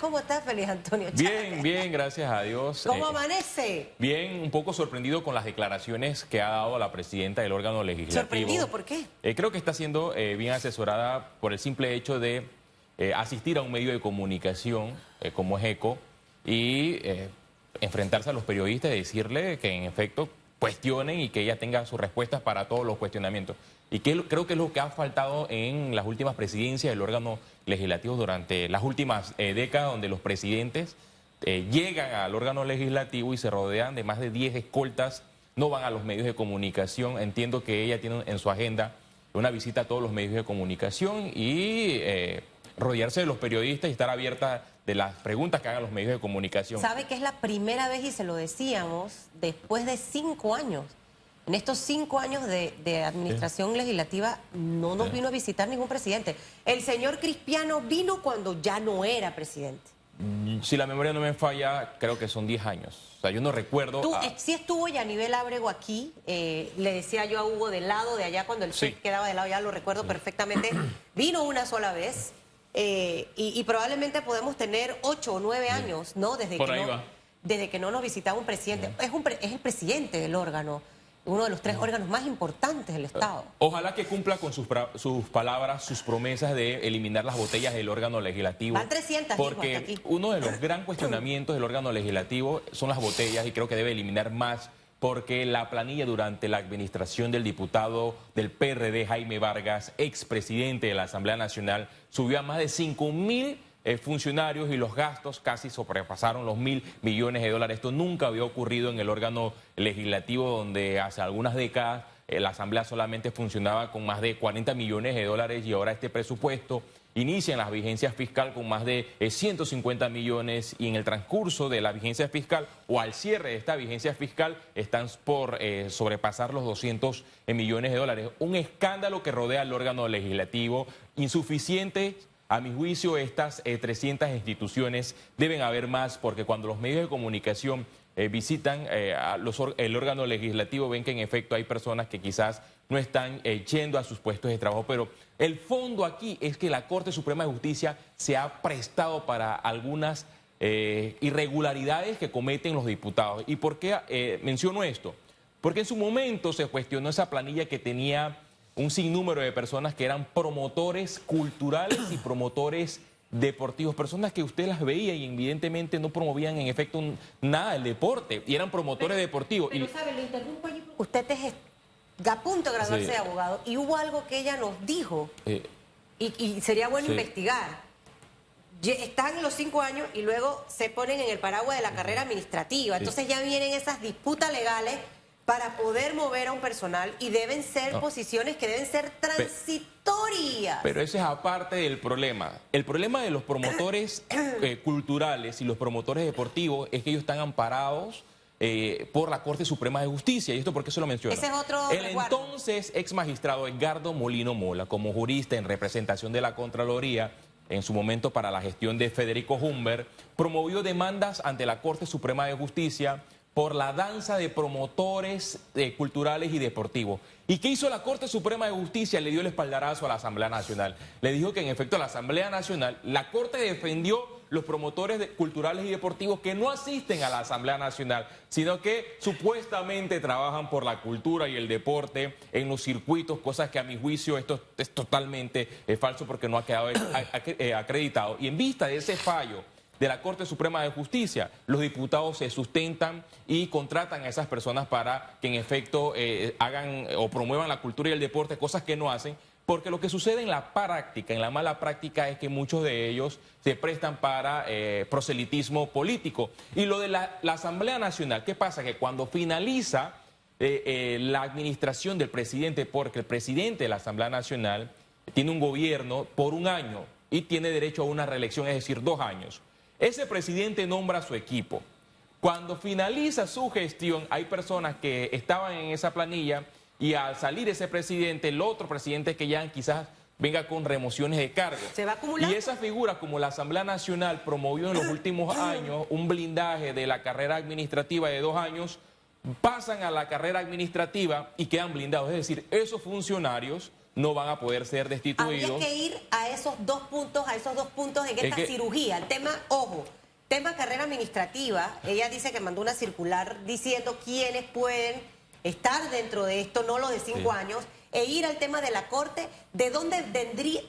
¿Cómo estás, Félix Antonio Chávez? Bien, bien, gracias a Dios. ¿Cómo amanece? Bien, un poco sorprendido con las declaraciones que ha dado la presidenta del órgano legislativo. ¿Sorprendido? ¿Por qué? Creo que está siendo bien asesorada por el simple hecho de asistir a un medio de comunicación como es ECO y enfrentarse a los periodistas y decirle que en efecto cuestionen y que ella tenga sus respuestas para todos los cuestionamientos. Y creo que es lo que ha faltado en las últimas presidencias del órgano legislativo durante las últimas décadas, donde los presidentes llegan al órgano legislativo y se rodean de más de 10 escoltas, no van a los medios de comunicación. Entiendo que ella tiene en su agenda una visita a todos los medios de comunicación y rodearse de los periodistas y estar abierta de las preguntas que hagan los medios de comunicación. ¿Sabe que es la primera vez, y se lo decíamos, después de 5 años? En estos 5 años de administración legislativa no nos vino a visitar ningún presidente. El señor Cristiano vino cuando ya no era presidente. Si la memoria no me falla, creo que son 10 años. O sea, yo no recuerdo... Sí estuvo Yanivel Ábrego aquí, le decía yo a Hugo del lado de allá, cuando el PEC quedaba de lado, ya lo recuerdo perfectamente. Vino una sola vez y probablemente podemos tener 8 o 9 años, ¿no? Desde que no nos visitaba un presidente. Es el presidente del órgano, uno de los 3 órganos más importantes del Estado. Ojalá que cumpla con sus palabras, sus promesas de eliminar las botellas del órgano legislativo. Van 300, porque hasta aquí. Uno de los gran cuestionamientos del órgano legislativo son las botellas y creo que debe eliminar más porque la planilla durante la administración del diputado del PRD, Jaime Vargas, expresidente de la Asamblea Nacional, subió a más de 5.000 funcionarios y los gastos casi sobrepasaron los $1.000 millones. Esto nunca había ocurrido en el órgano legislativo, donde hace algunas décadas la Asamblea solamente funcionaba con más de $40 millones y ahora este presupuesto inicia en la vigencia fiscal con más de 150 millones y en el transcurso de la vigencia fiscal o al cierre de esta vigencia fiscal están por sobrepasar los $200 millones. Un escándalo que rodea al órgano legislativo, insuficiente. A mi juicio, estas 300 instituciones deben haber más, porque cuando los medios de comunicación visitan el órgano legislativo, ven que en efecto hay personas que quizás no están yendo a sus puestos de trabajo. Pero el fondo aquí es que la Corte Suprema de Justicia se ha prestado para algunas irregularidades que cometen los diputados. ¿Y por qué menciono esto? Porque en su momento se cuestionó esa planilla que tenía un sinnúmero de personas que eran promotores culturales y promotores deportivos, personas que usted las veía y evidentemente no promovían en efecto nada del deporte y eran promotores deportivos. Pero sabe, lo interrumpo allí porque usted es a punto de graduarse de abogado y hubo algo que ella nos dijo y sería bueno investigar. Están los 5 años y luego se ponen en el paraguas de la carrera administrativa, entonces ya vienen esas disputas legales para poder mover a un personal y deben ser posiciones que deben ser transitorias. Pero ese es aparte del problema. El problema de los promotores culturales y los promotores deportivos es que ellos están amparados por la Corte Suprema de Justicia. ¿Y esto por qué se lo menciono? Ese es otro resguardo. Entonces ex magistrado Edgardo Molino Mola, como jurista en representación de la Contraloría, en su momento para la gestión de Federico Humbert, promovió demandas ante la Corte Suprema de Justicia por la danza de promotores culturales y deportivos. ¿Y qué hizo la Corte Suprema de Justicia? Le dio el espaldarazo a la Asamblea Nacional. Le dijo que en efecto la Asamblea Nacional, la Corte defendió los promotores culturales y deportivos que no asisten a la Asamblea Nacional, sino que supuestamente trabajan por la cultura y el deporte en los circuitos, cosas que a mi juicio esto es totalmente falso porque no ha quedado acreditado. Y en vista de ese fallo de la Corte Suprema de Justicia, los diputados se sustentan y contratan a esas personas para que en efecto hagan o promuevan la cultura y el deporte, cosas que no hacen, porque lo que sucede en la práctica, en la mala práctica, es que muchos de ellos se prestan para proselitismo político. Y lo de la Asamblea Nacional, ¿qué pasa? Que cuando finaliza la administración del presidente, porque el presidente de la Asamblea Nacional tiene un gobierno por 1 año y tiene derecho a una reelección, es decir, 2 años. Ese presidente nombra a su equipo. Cuando finaliza su gestión, hay personas que estaban en esa planilla y al salir ese presidente, el otro presidente que ya quizás venga con remociones de cargo. Se va acumulando. Y esas figuras, como la Asamblea Nacional promovió en los últimos años un blindaje de la carrera administrativa de 2 años, pasan a la carrera administrativa y quedan blindados. Es decir, esos funcionarios no van a poder ser destituidos. Habría que ir a esos dos puntos en esta cirugía. El tema, ojo, tema carrera administrativa. Ella dice que mandó una circular diciendo quiénes pueden estar dentro de esto, no los de 5 años, e ir al tema de la Corte, de dónde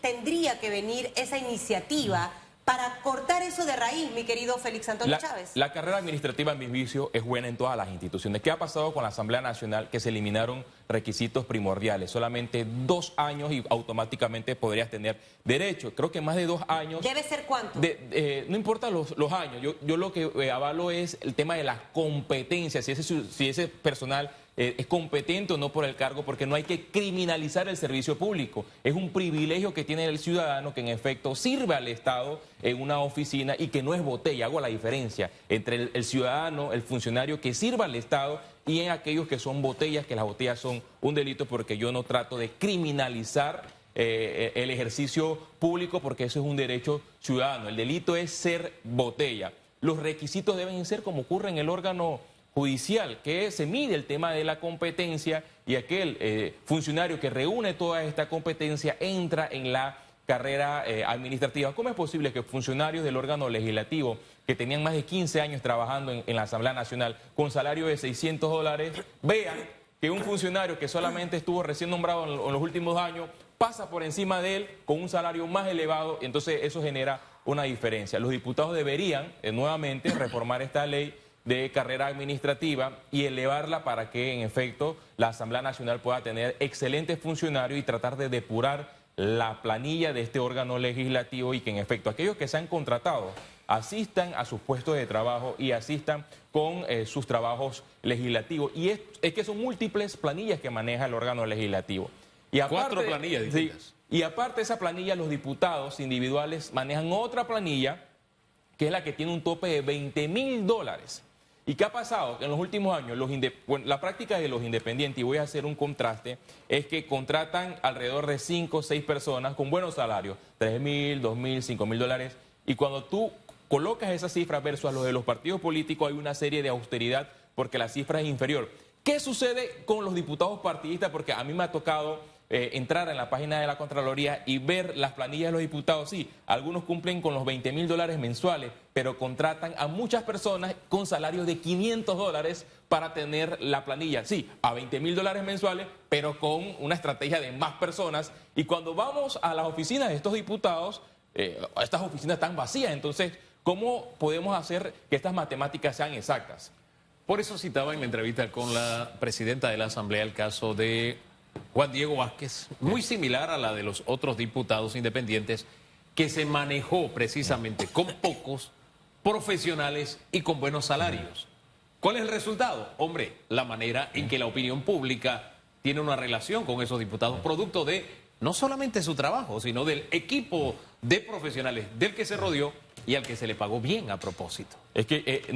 tendría que venir esa iniciativa para cortar eso de raíz, mi querido Félix Antonio Chávez. La carrera administrativa, en mi juicio, es buena en todas las instituciones. ¿Qué ha pasado con la Asamblea Nacional? Que se eliminaron requisitos primordiales. Solamente 2 años y automáticamente podrías tener derecho. Creo que más de 2 años... ¿Debe ser cuánto? No importa los años. Yo lo que avalo es el tema de las competencias. Si ese personal es competente o no por el cargo, porque no hay que criminalizar el servicio público. Es un privilegio que tiene el ciudadano que en efecto sirve al Estado en una oficina y que no es botella. Hago la diferencia entre el ciudadano, el funcionario que sirva al Estado y en aquellos que son botellas, que las botellas son un delito, porque yo no trato de criminalizar el ejercicio público, porque eso es un derecho ciudadano. El delito es ser botella. Los requisitos deben ser como ocurre en el órgano judicial, que se mide el tema de la competencia y aquel funcionario que reúne toda esta competencia entra en la carrera administrativa. ¿Cómo es posible que funcionarios del órgano legislativo que tenían más de 15 años trabajando en la Asamblea Nacional con salario de $600 vean que un funcionario que solamente estuvo recién nombrado en los últimos años pasa por encima de él con un salario más elevado? Entonces eso genera una diferencia. Los diputados deberían nuevamente reformar esta ley de carrera administrativa y elevarla para que en efecto la Asamblea Nacional pueda tener excelentes funcionarios y tratar de depurar la planilla de este órgano legislativo y que en efecto aquellos que se han contratado asistan a sus puestos de trabajo y asistan con sus trabajos legislativos. Y es que son múltiples planillas que maneja el órgano legislativo. Y aparte, 4 planillas distintas. Sí, y aparte de esa planilla, los diputados individuales manejan otra planilla que es la que tiene un tope de $20.000. ¿Y qué ha pasado? En los últimos años, la práctica de los independientes, y voy a hacer un contraste, es que contratan alrededor de 5 o 6 personas con buenos salarios, $3.000, $2.000, $5.000, y cuando tú colocas esa cifra versus a los de los partidos políticos, hay una serie de austeridad porque la cifra es inferior. ¿Qué sucede con los diputados partidistas? Porque a mí me ha tocado entrar en la página de la Contraloría y ver las planillas de los diputados. Sí, algunos cumplen con los $20.000 mensuales, pero contratan a muchas personas con salarios de $500 para tener la planilla. Sí, a $20.000 mensuales, pero con una estrategia de más personas. Y cuando vamos a las oficinas de estos diputados, estas oficinas están vacías. Entonces, ¿cómo podemos hacer que estas matemáticas sean exactas? Por eso citaba en la entrevista con la presidenta de la Asamblea el caso de Juan Diego Vázquez, muy similar a la de los otros diputados independientes, que se manejó precisamente con pocos profesionales y con buenos salarios. ¿Cuál es el resultado? Hombre, la manera en que la opinión pública tiene una relación con esos diputados, producto de no solamente su trabajo, sino del equipo de profesionales del que se rodeó y al que se le pagó bien a propósito. Es que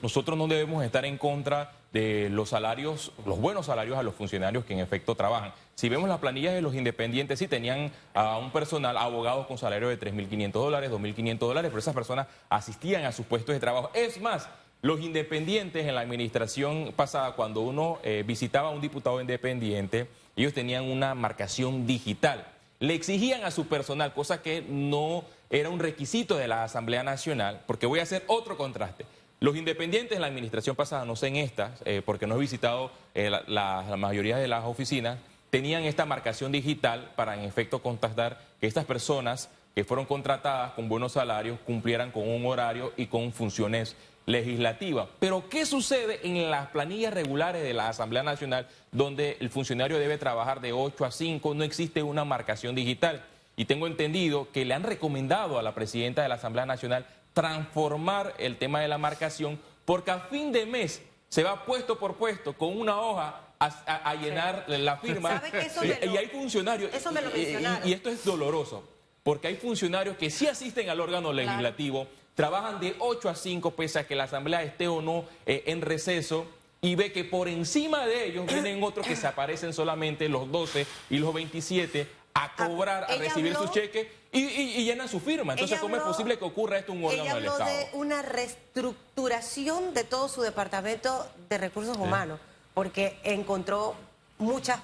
nosotros no debemos estar en contra de los salarios, los buenos salarios a los funcionarios que en efecto trabajan. Si vemos las planillas de los independientes, sí tenían a un personal, abogados con salario de $3.500, $2.500, pero esas personas asistían a sus puestos de trabajo. Es más, los independientes en la administración pasada, cuando uno visitaba a un diputado independiente, ellos tenían una marcación digital. Le exigían a su personal, cosa que no era un requisito de la Asamblea Nacional, porque voy a hacer otro contraste. Los independientes en la administración pasada, no sé en estas, porque no he visitado la mayoría de las oficinas, tenían esta marcación digital para en efecto constatar que estas personas que fueron contratadas con buenos salarios cumplieran con un horario y con funciones legislativas. Pero ¿qué sucede en las planillas regulares de la Asamblea Nacional, donde el funcionario debe trabajar de 8 a 5, no existe una marcación digital? Y tengo entendido que le han recomendado a la presidenta de la Asamblea Nacional transformar el tema de la marcación, porque a fin de mes se va puesto por puesto con una hoja a llenar la firma. ¿Sabe que eso y hay funcionarios, eso me lo mencionaron. y esto es doloroso, porque hay funcionarios que sí asisten al órgano legislativo, trabajan de 8 a 5 pese a que la Asamblea esté o no en receso, y ve que por encima de ellos vienen otros que se aparecen solamente los 12 y los 27 a cobrar, a recibir sus cheques y llenan su firma. Entonces, ¿cómo es posible que ocurra esto en un órgano del Estado? Ella habló de una reestructuración de todo su departamento de recursos humanos, porque encontró muchas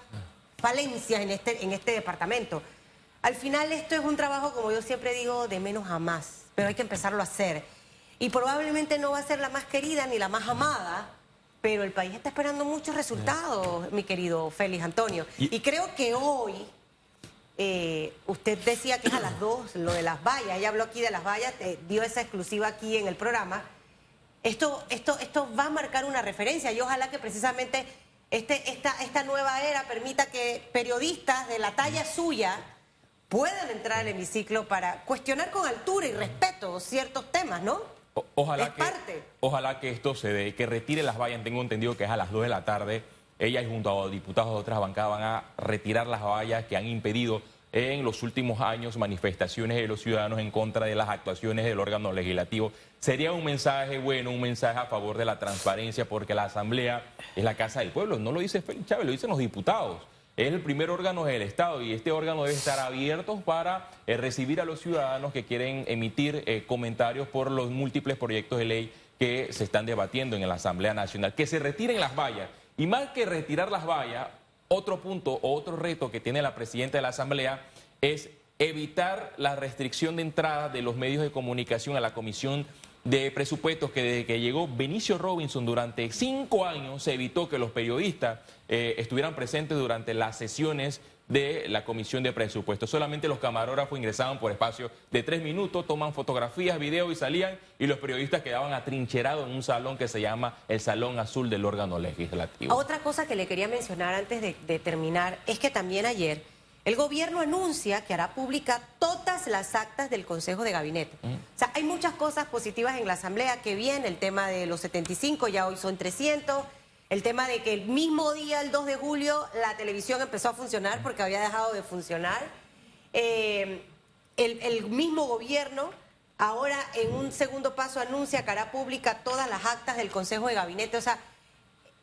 falencias en este departamento. Al final esto es un trabajo, como yo siempre digo, de menos a más, pero hay que empezarlo a hacer. Y probablemente no va a ser la más querida ni la más amada, pero el país está esperando muchos resultados, mi querido Félix Antonio. Y creo que hoy, usted decía que es a las 2, lo de las vallas, ella habló aquí de las vallas, dio esa exclusiva aquí en el programa. Esto va a marcar una referencia y ojalá que precisamente esta nueva era permita que periodistas de la talla suya puedan entrar al hemiciclo para cuestionar con altura y respeto ciertos temas, ¿no? Ojalá que esto se dé, que retire las vallas. Tengo entendido que es a las 2 de la tarde. Ella y junto a diputados de otras bancadas van a retirar las vallas que han impedido en los últimos años manifestaciones de los ciudadanos en contra de las actuaciones del órgano legislativo. Sería un mensaje bueno, un mensaje a favor de la transparencia, porque la Asamblea es la casa del pueblo. No lo dice Félix Chávez, lo dicen los diputados. Es el primer órgano del Estado y este órgano debe estar abierto para recibir a los ciudadanos que quieren emitir comentarios por los múltiples proyectos de ley que se están debatiendo en la Asamblea Nacional. Que se retiren las vallas. Y más que retirar las vallas, otro punto o otro reto que tiene la presidenta de la Asamblea es evitar la restricción de entrada de los medios de comunicación a la Comisión de Presupuestos, que desde que llegó Benicio Robinson durante 5 años se evitó que los periodistas estuvieran presentes durante las sesiones de la Comisión de Presupuestos. Solamente los camarógrafos ingresaban por espacio de 3 minutos, toman fotografías, videos y salían, y los periodistas quedaban atrincherados en un salón que se llama el Salón Azul del órgano legislativo. Otra cosa que le quería mencionar antes de terminar es que también ayer el gobierno anuncia que hará pública todas las actas del Consejo de Gabinete. O sea, hay muchas cosas positivas en la Asamblea, que bien, el tema de los 75, ya hoy son 300, el tema de que el mismo día, el 2 de julio, la televisión empezó a funcionar porque había dejado de funcionar. El mismo gobierno ahora en un segundo paso anuncia que hará pública todas las actas del Consejo de Gabinete. O sea,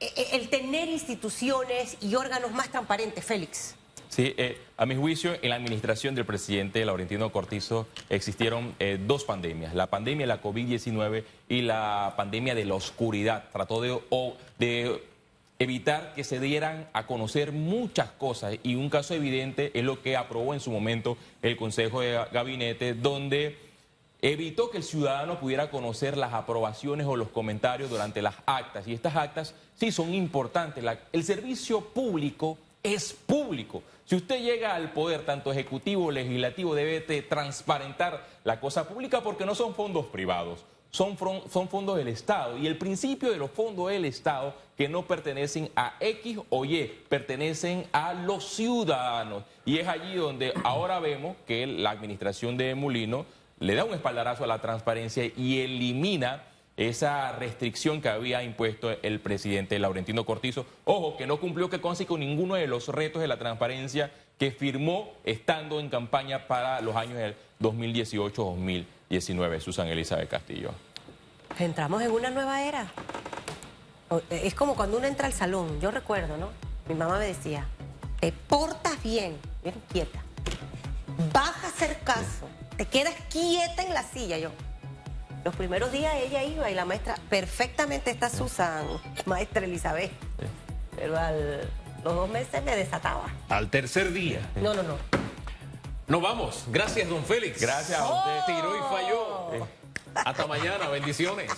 el tener instituciones y órganos más transparentes, Félix. Sí, a mi juicio, en la administración del presidente Laurentino Cortizo existieron 2 pandemias, la pandemia de la COVID-19 y la pandemia de la oscuridad. Trató de evitar que se dieran a conocer muchas cosas, y un caso evidente es lo que aprobó en su momento el Consejo de Gabinete, donde evitó que el ciudadano pudiera conocer las aprobaciones o los comentarios durante las actas. Y estas actas sí son importantes. El servicio público es público. Si usted llega al poder, tanto ejecutivo o legislativo, debe de transparentar la cosa pública, porque no son fondos privados, son fondos del Estado. Y el principio de los fondos del Estado, que no pertenecen a X o Y, pertenecen a los ciudadanos. Y es allí donde ahora vemos que la administración de Mulino le da un espaldarazo a la transparencia y elimina esa restricción que había impuesto el presidente Laurentino Cortizo. Ojo, que no cumplió, que conste, con ninguno de los retos de la transparencia que firmó estando en campaña para los años del 2018-2019, Susan Elizabeth Castillo. Entramos en una nueva era. Es como cuando uno entra al salón, yo recuerdo, ¿no? Mi mamá me decía, te portas bien, bien quieta, vas a hacer caso, te quedas quieta en la silla. Yo, los primeros días ella iba y la maestra, perfectamente está Susan, maestra Elizabeth, pero los 2 meses me desataba. Al tercer día. No. Nos vamos. Gracias, don Félix. Gracias a usted. Tiró y falló. Hasta mañana. Bendiciones.